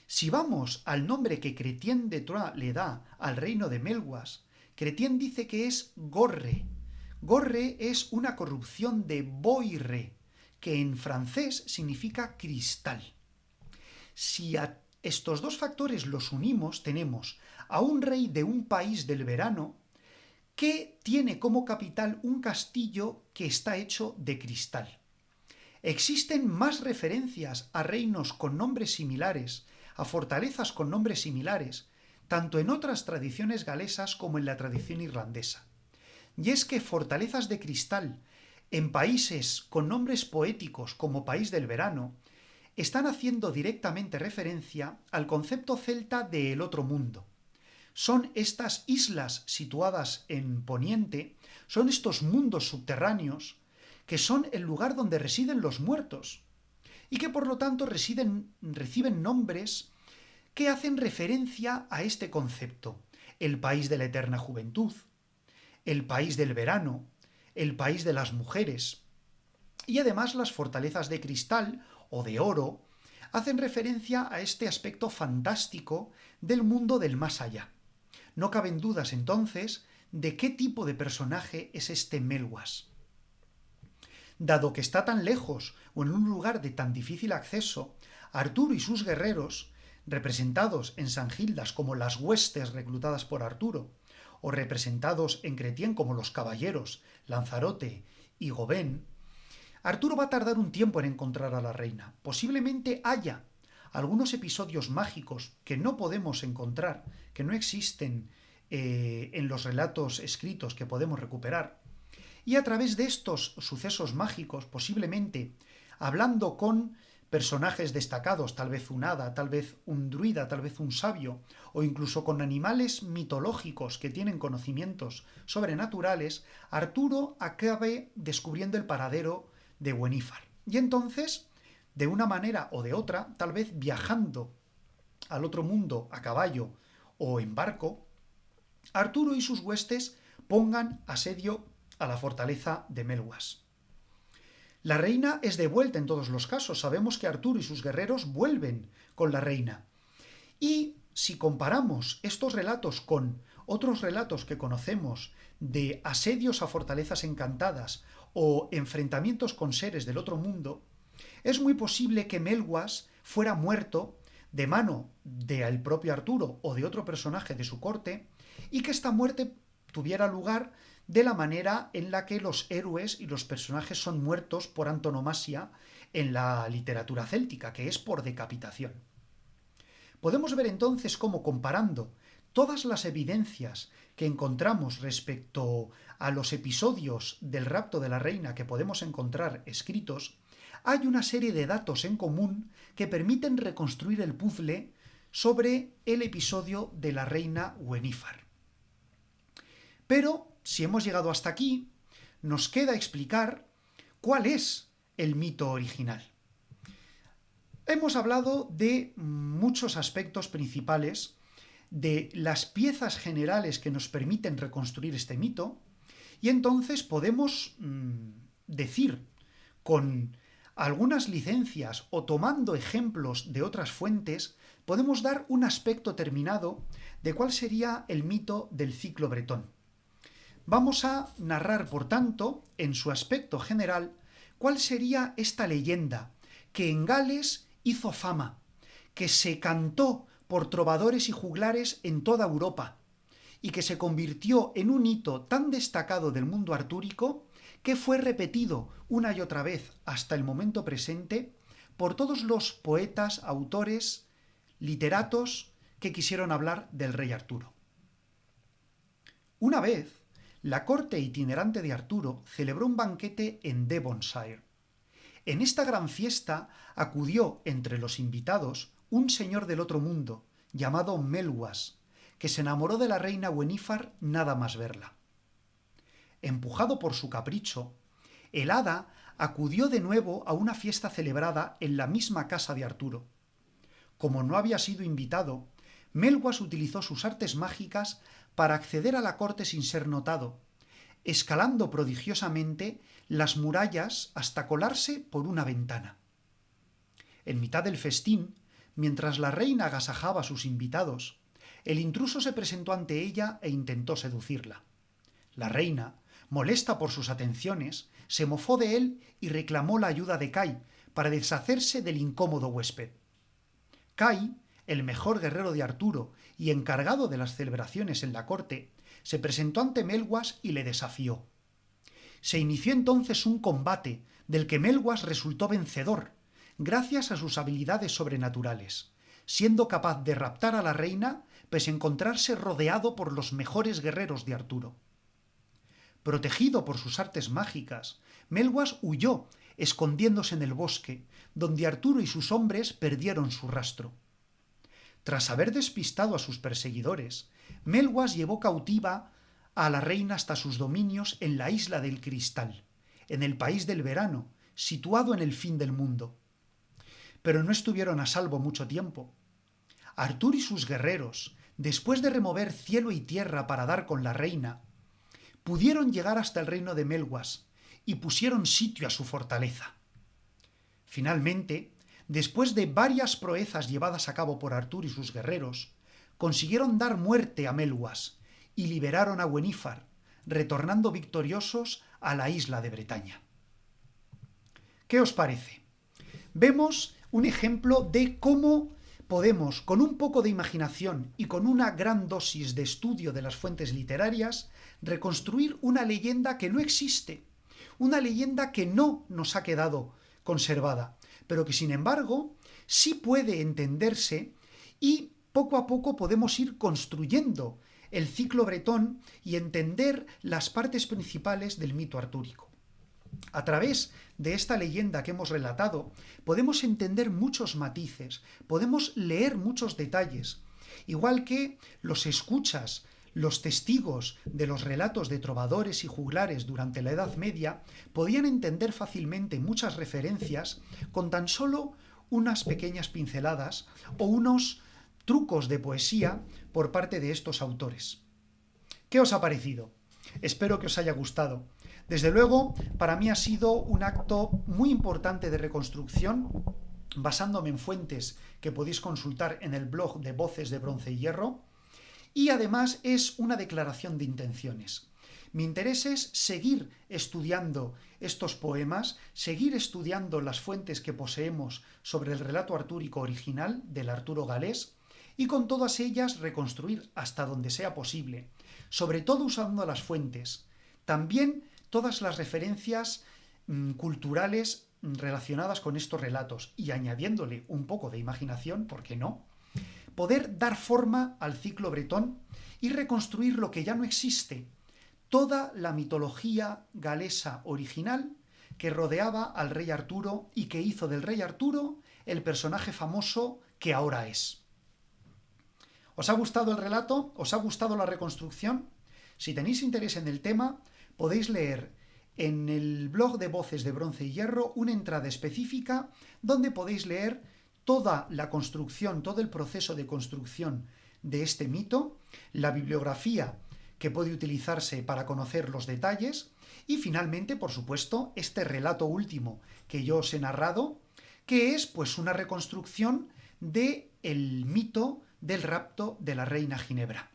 Si vamos al nombre que Chrétien de Troyes le da al reino de Melwas, Chrétien dice que es Gorre. Gorre es una corrupción de boire, que en francés significa cristal. Si a estos dos factores los unimos, tenemos a un rey de un país del verano que tiene como capital un castillo que está hecho de cristal. Existen más referencias a reinos con nombres similares, a fortalezas con nombres similares, tanto en otras tradiciones galesas como en la tradición irlandesa. Y es que fortalezas de cristal en países con nombres poéticos como País del Verano están haciendo directamente referencia al concepto celta de el otro mundo. Son estas islas situadas en Poniente, son estos mundos subterráneos que son el lugar donde residen los muertos y que por lo tanto reciben nombres que hacen referencia a este concepto: el país de la eterna juventud, el país del verano, el país de las mujeres. Y además las fortalezas de cristal o de oro hacen referencia a este aspecto fantástico del mundo del más allá. No caben dudas entonces de qué tipo de personaje es este Melwas. Dado que está tan lejos o en un lugar de tan difícil acceso, Arturo y sus guerreros, representados en Sangildas como las huestes reclutadas por Arturo, o representados en Chrétien como los caballeros, Lanzarote y Gawain, Arturo va a tardar un tiempo en encontrar a la reina. Posiblemente haya algunos episodios mágicos que no podemos encontrar, que no existen en los relatos escritos que podemos recuperar. Y a través de estos sucesos mágicos, posiblemente hablando con personajes destacados, tal vez un hada, tal vez un druida, tal vez un sabio, o incluso con animales mitológicos que tienen conocimientos sobrenaturales, Arturo acabe descubriendo el paradero de Gwenifar. Y entonces, de una manera o de otra, tal vez viajando al otro mundo a caballo o en barco, Arturo y sus huestes pongan asedio a la fortaleza de Melwas. La reina es devuelta en todos los casos. Sabemos que Arturo y sus guerreros vuelven con la reina. Y si comparamos estos relatos con otros relatos que conocemos de asedios a fortalezas encantadas o enfrentamientos con seres del otro mundo, es muy posible que Melwas fuera muerto de mano del propio Arturo o de otro personaje de su corte, y que esta muerte tuviera lugar de la manera en la que los héroes y los personajes son muertos por antonomasia en la literatura céltica, que es por decapitación. Podemos ver entonces cómo, comparando todas las evidencias que encontramos respecto a los episodios del rapto de la reina que podemos encontrar escritos, hay una serie de datos en común que permiten reconstruir el puzzle sobre el episodio de la reina Gwenifar. Pero, si hemos llegado hasta aquí, nos queda explicar cuál es el mito original. Hemos hablado de muchos aspectos principales, de las piezas generales que nos permiten reconstruir este mito, y entonces podemos decir con algunas licencias o tomando ejemplos de otras fuentes, podemos dar un aspecto terminado de cuál sería el mito del ciclo bretón. Vamos a narrar, por tanto, en su aspecto general, cuál sería esta leyenda que en Gales hizo fama, que se cantó por trovadores y juglares en toda Europa, y que se convirtió en un hito tan destacado del mundo artúrico que fue repetido una y otra vez hasta el momento presente por todos los poetas, autores, literatos que quisieron hablar del rey Arturo. Una vez, la corte itinerante de Arturo celebró un banquete en Devonshire. En esta gran fiesta acudió entre los invitados un señor del otro mundo, llamado Melwas, que se enamoró de la reina Gwenifar nada más verla. Empujado por su capricho, el hada acudió de nuevo a una fiesta celebrada en la misma casa de Arturo. Como no había sido invitado, Melwas utilizó sus artes mágicas para acceder a la corte sin ser notado, escalando prodigiosamente las murallas hasta colarse por una ventana. En mitad del festín, mientras la reina agasajaba a sus invitados, el intruso se presentó ante ella e intentó seducirla. La reina, molesta por sus atenciones, se mofó de él y reclamó la ayuda de Kai para deshacerse del incómodo huésped. Kai, el mejor guerrero de Arturo y encargado de las celebraciones en la corte, se presentó ante Melwas y le desafió. Se inició entonces un combate del que Melwas resultó vencedor, gracias a sus habilidades sobrenaturales, siendo capaz de raptar a la reina pese a encontrarse rodeado por los mejores guerreros de Arturo. Protegido por sus artes mágicas, Melwas huyó, escondiéndose en el bosque, donde Arturo y sus hombres perdieron su rastro. Tras haber despistado a sus perseguidores, Melwas llevó cautiva a la reina hasta sus dominios en la Isla del Cristal, en el país del verano, situado en el fin del mundo. Pero no estuvieron a salvo mucho tiempo. Arturo y sus guerreros, después de remover cielo y tierra para dar con la reina, pudieron llegar hasta el reino de Melwas y pusieron sitio a su fortaleza. Finalmente, después de varias proezas llevadas a cabo por Arturo y sus guerreros, consiguieron dar muerte a Melwas y liberaron a Gwenifar, retornando victoriosos a la isla de Bretaña. ¿Qué os parece? Vemos un ejemplo de cómo podemos, con un poco de imaginación y con una gran dosis de estudio de las fuentes literarias, reconstruir una leyenda que no existe, una leyenda que no nos ha quedado conservada, pero que sin embargo sí puede entenderse, y poco a poco podemos ir construyendo el ciclo bretón y entender las partes principales del mito artúrico. A través de esta leyenda que hemos relatado, podemos entender muchos matices, podemos leer muchos detalles, igual que los escuchas, los testigos de los relatos de trovadores y juglares durante la Edad Media podían entender fácilmente muchas referencias con tan solo unas pequeñas pinceladas o unos trucos de poesía por parte de estos autores. ¿Qué os ha parecido? Espero que os haya gustado. Desde luego, para mí ha sido un acto muy importante de reconstrucción, basándome en fuentes que podéis consultar en el blog de Voces de Bronce y Hierro, y además es una declaración de intenciones. Mi interés es seguir estudiando estos poemas, seguir estudiando las fuentes que poseemos sobre el relato artúrico original del Arturo galés, y con todas ellas reconstruir hasta donde sea posible, sobre todo usando las fuentes, también todas las referencias culturales relacionadas con estos relatos y añadiéndole un poco de imaginación, ¿por qué no? Poder dar forma al ciclo bretón y reconstruir lo que ya no existe, toda la mitología galesa original que rodeaba al rey Arturo y que hizo del rey Arturo el personaje famoso que ahora es. ¿Os ha gustado el relato? ¿Os ha gustado la reconstrucción? Si tenéis interés en el tema, podéis leer en el blog de Voces de Bronce y Hierro una entrada específica donde podéis leer toda la construcción, todo el proceso de construcción de este mito, la bibliografía que puede utilizarse para conocer los detalles y finalmente, por supuesto, este relato último que yo os he narrado, que es pues una reconstrucción del mito del rapto de la reina Ginebra.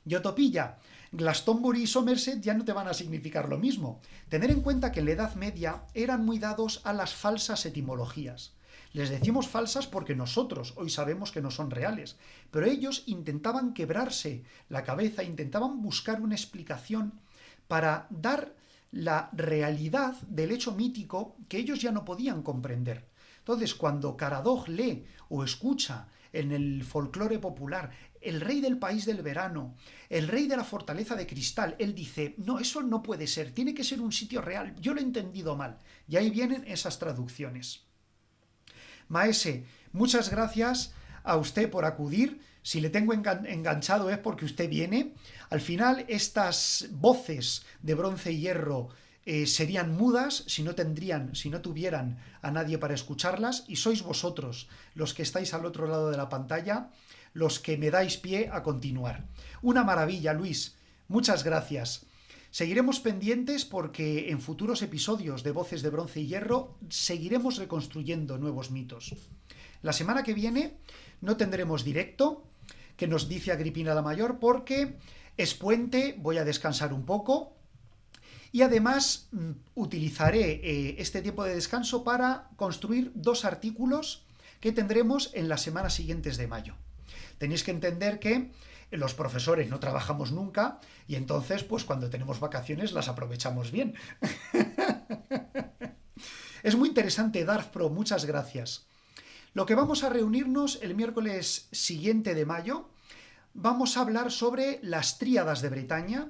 Yotopilla, Glastonbury y Somerset ya no te van a significar lo mismo. Tener en cuenta que en la Edad Media eran muy dados a las falsas etimologías. Les decimos falsas porque nosotros hoy sabemos que no son reales, pero ellos intentaban quebrarse la cabeza, intentaban buscar una explicación para dar la realidad del hecho mítico que ellos ya no podían comprender. Entonces, cuando Caradoc lee o escucha en el folclore popular el rey del país del verano, el rey de la fortaleza de cristal, él dice, no, eso no puede ser, tiene que ser un sitio real, yo lo he entendido mal. Y ahí vienen esas traducciones. Maese, muchas gracias a usted por acudir. Si le tengo enganchado es porque usted viene. Al final, estas voces de Bronce y Hierro serían mudas si no tuvieran a nadie para escucharlas, y sois vosotros los que estáis al otro lado de la pantalla los que me dais pie a continuar. Una maravilla, Luis. Muchas gracias. Seguiremos pendientes porque en futuros episodios de Voces de Bronce y Hierro seguiremos reconstruyendo nuevos mitos. La semana que viene no tendremos directo, que nos dice Agripina la Mayor, porque es puente, voy a descansar un poco y además utilizaré este tiempo de descanso para construir 2 artículos que tendremos en las semanas siguientes de mayo. Tenéis que entender que los profesores no trabajamos nunca y entonces, pues cuando tenemos vacaciones las aprovechamos bien. Es muy interesante, Darfpro, muchas gracias. Lo que vamos a reunirnos el miércoles siguiente de mayo, vamos a hablar sobre las Tríadas de Bretaña,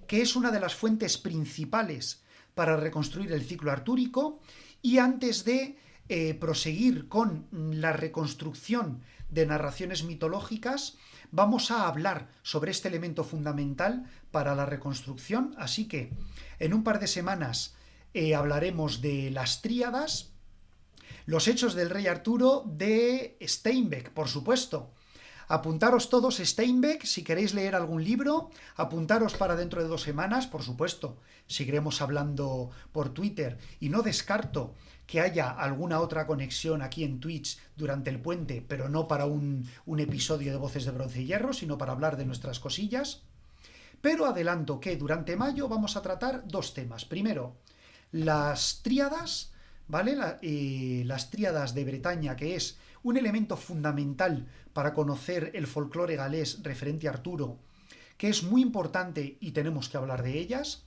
que es una de las fuentes principales para reconstruir el ciclo artúrico, y antes de proseguir con la reconstrucción de narraciones mitológicas, vamos a hablar sobre este elemento fundamental para la reconstrucción, así que en un par de semanas hablaremos de las Tríadas, los hechos del rey Arturo de Steinbeck, por supuesto. Apuntaros todos Steinbeck, si queréis leer algún libro, apuntaros para dentro de 2 semanas, por supuesto, seguiremos hablando por Twitter y no descarto que haya alguna otra conexión aquí en Twitch durante el puente, pero no para un episodio de Voces de Bronce y Hierro, sino para hablar de nuestras cosillas. Pero adelanto que durante mayo vamos a tratar 2 temas. Primero, las tríadas, ¿vale? Las Tríadas de Bretaña, que es un elemento fundamental para conocer el folclore galés referente a Arturo, que es muy importante y tenemos que hablar de ellas.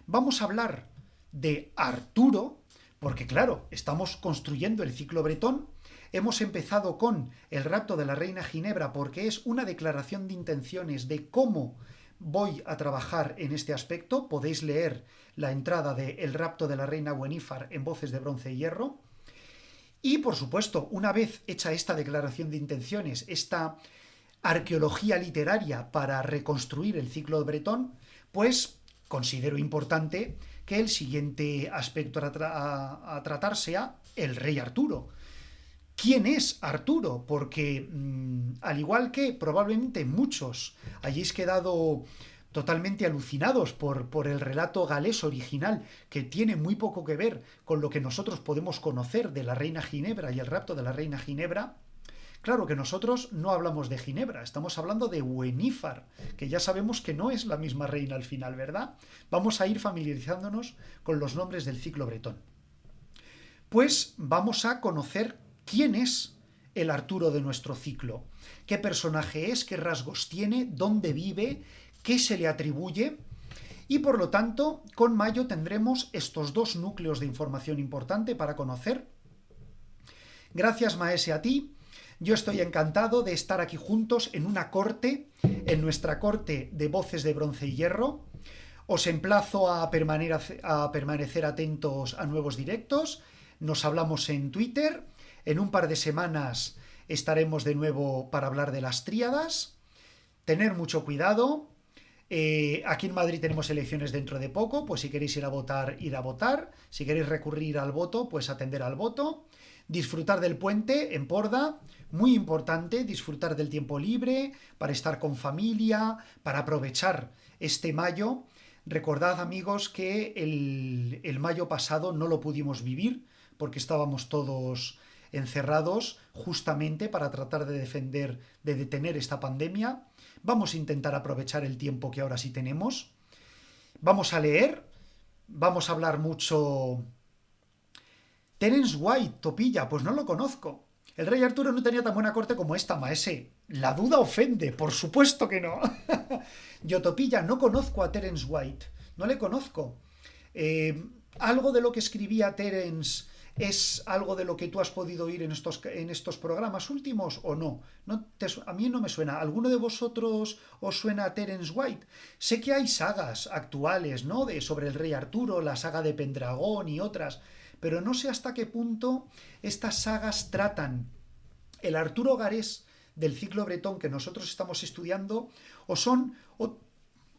Vamos a hablar de Arturo, porque claro, estamos construyendo el ciclo bretón. Hemos empezado con el rapto de la reina Ginebra porque es una declaración de intenciones de cómo voy a trabajar en este aspecto. Podéis leer la entrada de El rapto de la reina Gwenifar en Voces de Bronce y Hierro. Y, por supuesto, una vez hecha esta declaración de intenciones, esta arqueología literaria para reconstruir el ciclo de Bretón, pues considero importante que el siguiente aspecto a tratar sea el rey Arturo. ¿Quién es Arturo? Porque al igual que probablemente muchos hayáis quedado totalmente alucinados por el relato galés original, que tiene muy poco que ver con lo que nosotros podemos conocer de la reina Ginebra y el rapto de la reina Ginebra. Claro que nosotros no hablamos de Ginebra, estamos hablando de Gwenifar, que ya sabemos que no es la misma reina al final, ¿verdad? Vamos a ir familiarizándonos con los nombres del ciclo bretón. Pues vamos a conocer quién es el Arturo de nuestro ciclo, qué personaje es, qué rasgos tiene, dónde vive, qué se le atribuye. Y por lo tanto, con Mayo tendremos estos dos núcleos de información importante para conocer. Gracias, Maese, a ti. Yo estoy encantado de estar aquí juntos en una corte, en nuestra corte de Voces de Bronce y Hierro. Os emplazo a permanecer atentos a nuevos directos. Nos hablamos en Twitter. En un par de semanas estaremos de nuevo para hablar de las tríadas. Tener mucho cuidado. Aquí en Madrid tenemos elecciones dentro de poco, pues si queréis ir a votar, ir a votar. Si queréis recurrir al voto, pues atender al voto. Disfrutar del puente en Porda, muy importante, disfrutar del tiempo libre, para estar con familia, para aprovechar este mayo. Recordad, amigos, que el mayo pasado no lo pudimos vivir, porque estábamos todos encerrados justamente para tratar de detener esta pandemia. Vamos a intentar aprovechar el tiempo que ahora sí tenemos. Vamos a leer, vamos a hablar mucho. Terence White, Topilla, pues no lo conozco. El rey Arturo no tenía tan buena corte como esta, maese. La duda ofende, por supuesto que no. Yo, Topilla, no conozco a Terence White, no le conozco. ¿Algo de lo que escribía Terence es algo de lo que tú has podido oír en estos programas últimos o no? A mí no me suena. ¿Alguno de vosotros os suena a Terence White? Sé que hay sagas actuales, ¿no? Sobre el rey Arturo, la saga de Pendragón y otras, pero no sé hasta qué punto estas sagas tratan el Arturo Garés del ciclo bretón que nosotros estamos estudiando, o son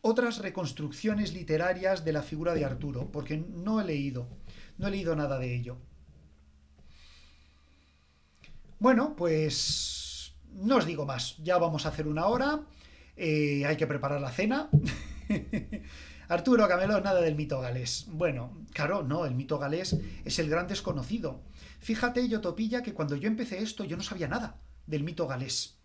otras reconstrucciones literarias de la figura de Arturo, porque no he leído nada de ello. Bueno, pues no os digo más, ya vamos a hacer una hora, hay que preparar la cena. Arturo Camelón, nada del mito galés. Bueno, claro, no, el mito galés es el gran desconocido. Fíjate, yo, Topilla, que cuando yo empecé esto yo no sabía nada del mito galés.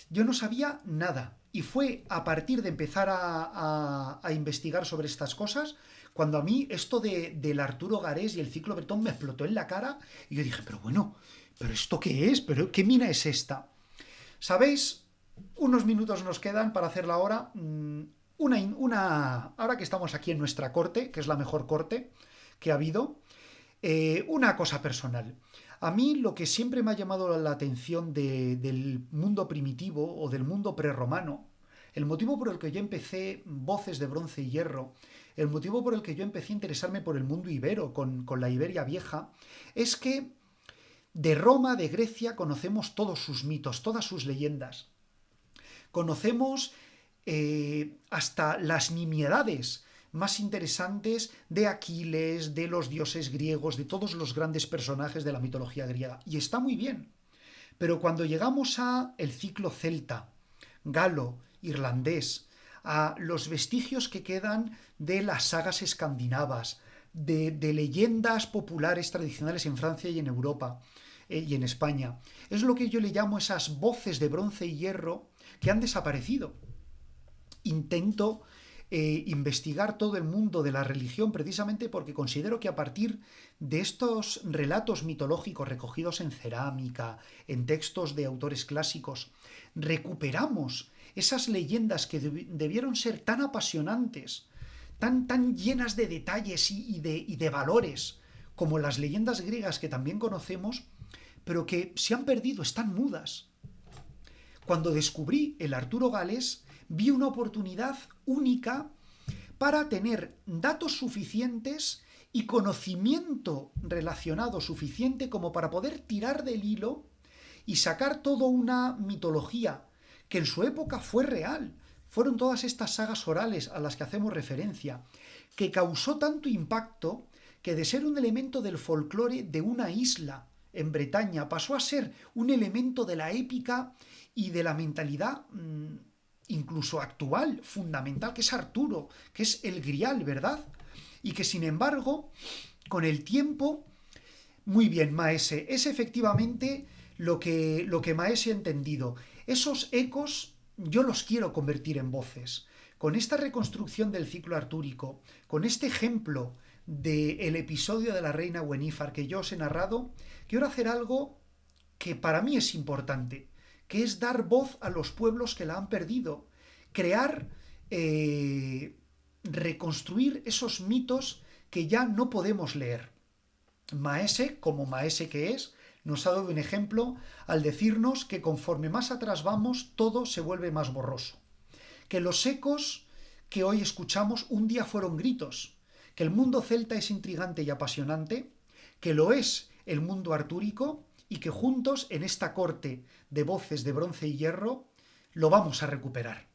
Yo no sabía nada. Y fue a partir de empezar a investigar sobre estas cosas cuando a mí esto del Arturo Garés y el ciclo bretón me explotó en la cara y yo dije, pero bueno, ¿pero esto qué es? ¿Pero qué mina es esta? ¿Sabéis? Unos minutos nos quedan para hacer la hora. Ahora que estamos aquí en nuestra corte, que es la mejor corte que ha habido, una cosa personal. A mí lo que siempre me ha llamado la atención del mundo primitivo o del mundo prerromano, el motivo por el que yo empecé Voces de Bronce y Hierro, el motivo por el que yo empecé a interesarme por el mundo ibero, con la Iberia vieja, es que de Roma, de Grecia, conocemos todos sus mitos, todas sus leyendas. Conocemos hasta las nimiedades más interesantes de Aquiles, de los dioses griegos, de todos los grandes personajes de la mitología griega. Y está muy bien. Pero cuando llegamos a el ciclo celta, galo, irlandés, a los vestigios que quedan de las sagas escandinavas, de leyendas populares tradicionales en Francia y en Europa y en España, es lo que yo le llamo esas voces de bronce y hierro que han desaparecido. Intento investigar todo el mundo de la religión precisamente porque considero que a partir de estos relatos mitológicos recogidos en cerámica, en textos de autores clásicos, recuperamos esas leyendas que debieron ser tan apasionantes, tan llenas de detalles y de valores, como las leyendas griegas que también conocemos, pero que se han perdido, están mudas. Cuando descubrí el Arturo Galés, vi una oportunidad única para tener datos suficientes y conocimiento relacionado suficiente como para poder tirar del hilo y sacar toda una mitología que en su época fue real. Fueron todas estas sagas orales a las que hacemos referencia, que causó tanto impacto que de ser un elemento del folclore de una isla en Bretaña pasó a ser un elemento de la épica y de la mentalidad incluso actual, fundamental, que es Arturo, que es el Grial, ¿verdad? Y que sin embargo, con el tiempo, muy bien, Maese, es efectivamente lo que Maese ha entendido. Esos ecos yo los quiero convertir en voces. Con esta reconstrucción del ciclo artúrico, con este ejemplo del episodio de la reina Gwenifar que yo os he narrado, quiero hacer algo que para mí es importante, que es dar voz a los pueblos que la han perdido, crear, reconstruir esos mitos que ya no podemos leer. Maese, como Maese que es, nos ha dado un ejemplo al decirnos que conforme más atrás vamos, todo se vuelve más borroso. Que los ecos que hoy escuchamos un día fueron gritos, que el mundo celta es intrigante y apasionante, que lo es el mundo artúrico y que juntos en esta corte de voces de bronce y hierro lo vamos a recuperar,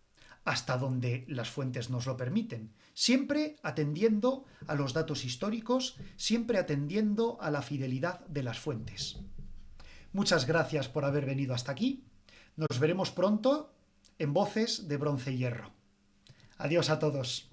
hasta donde las fuentes nos lo permiten, siempre atendiendo a los datos históricos, siempre atendiendo a la fidelidad de las fuentes. Muchas gracias por haber venido hasta aquí. Nos veremos pronto en Voces de Bronce y Hierro. Adiós a todos.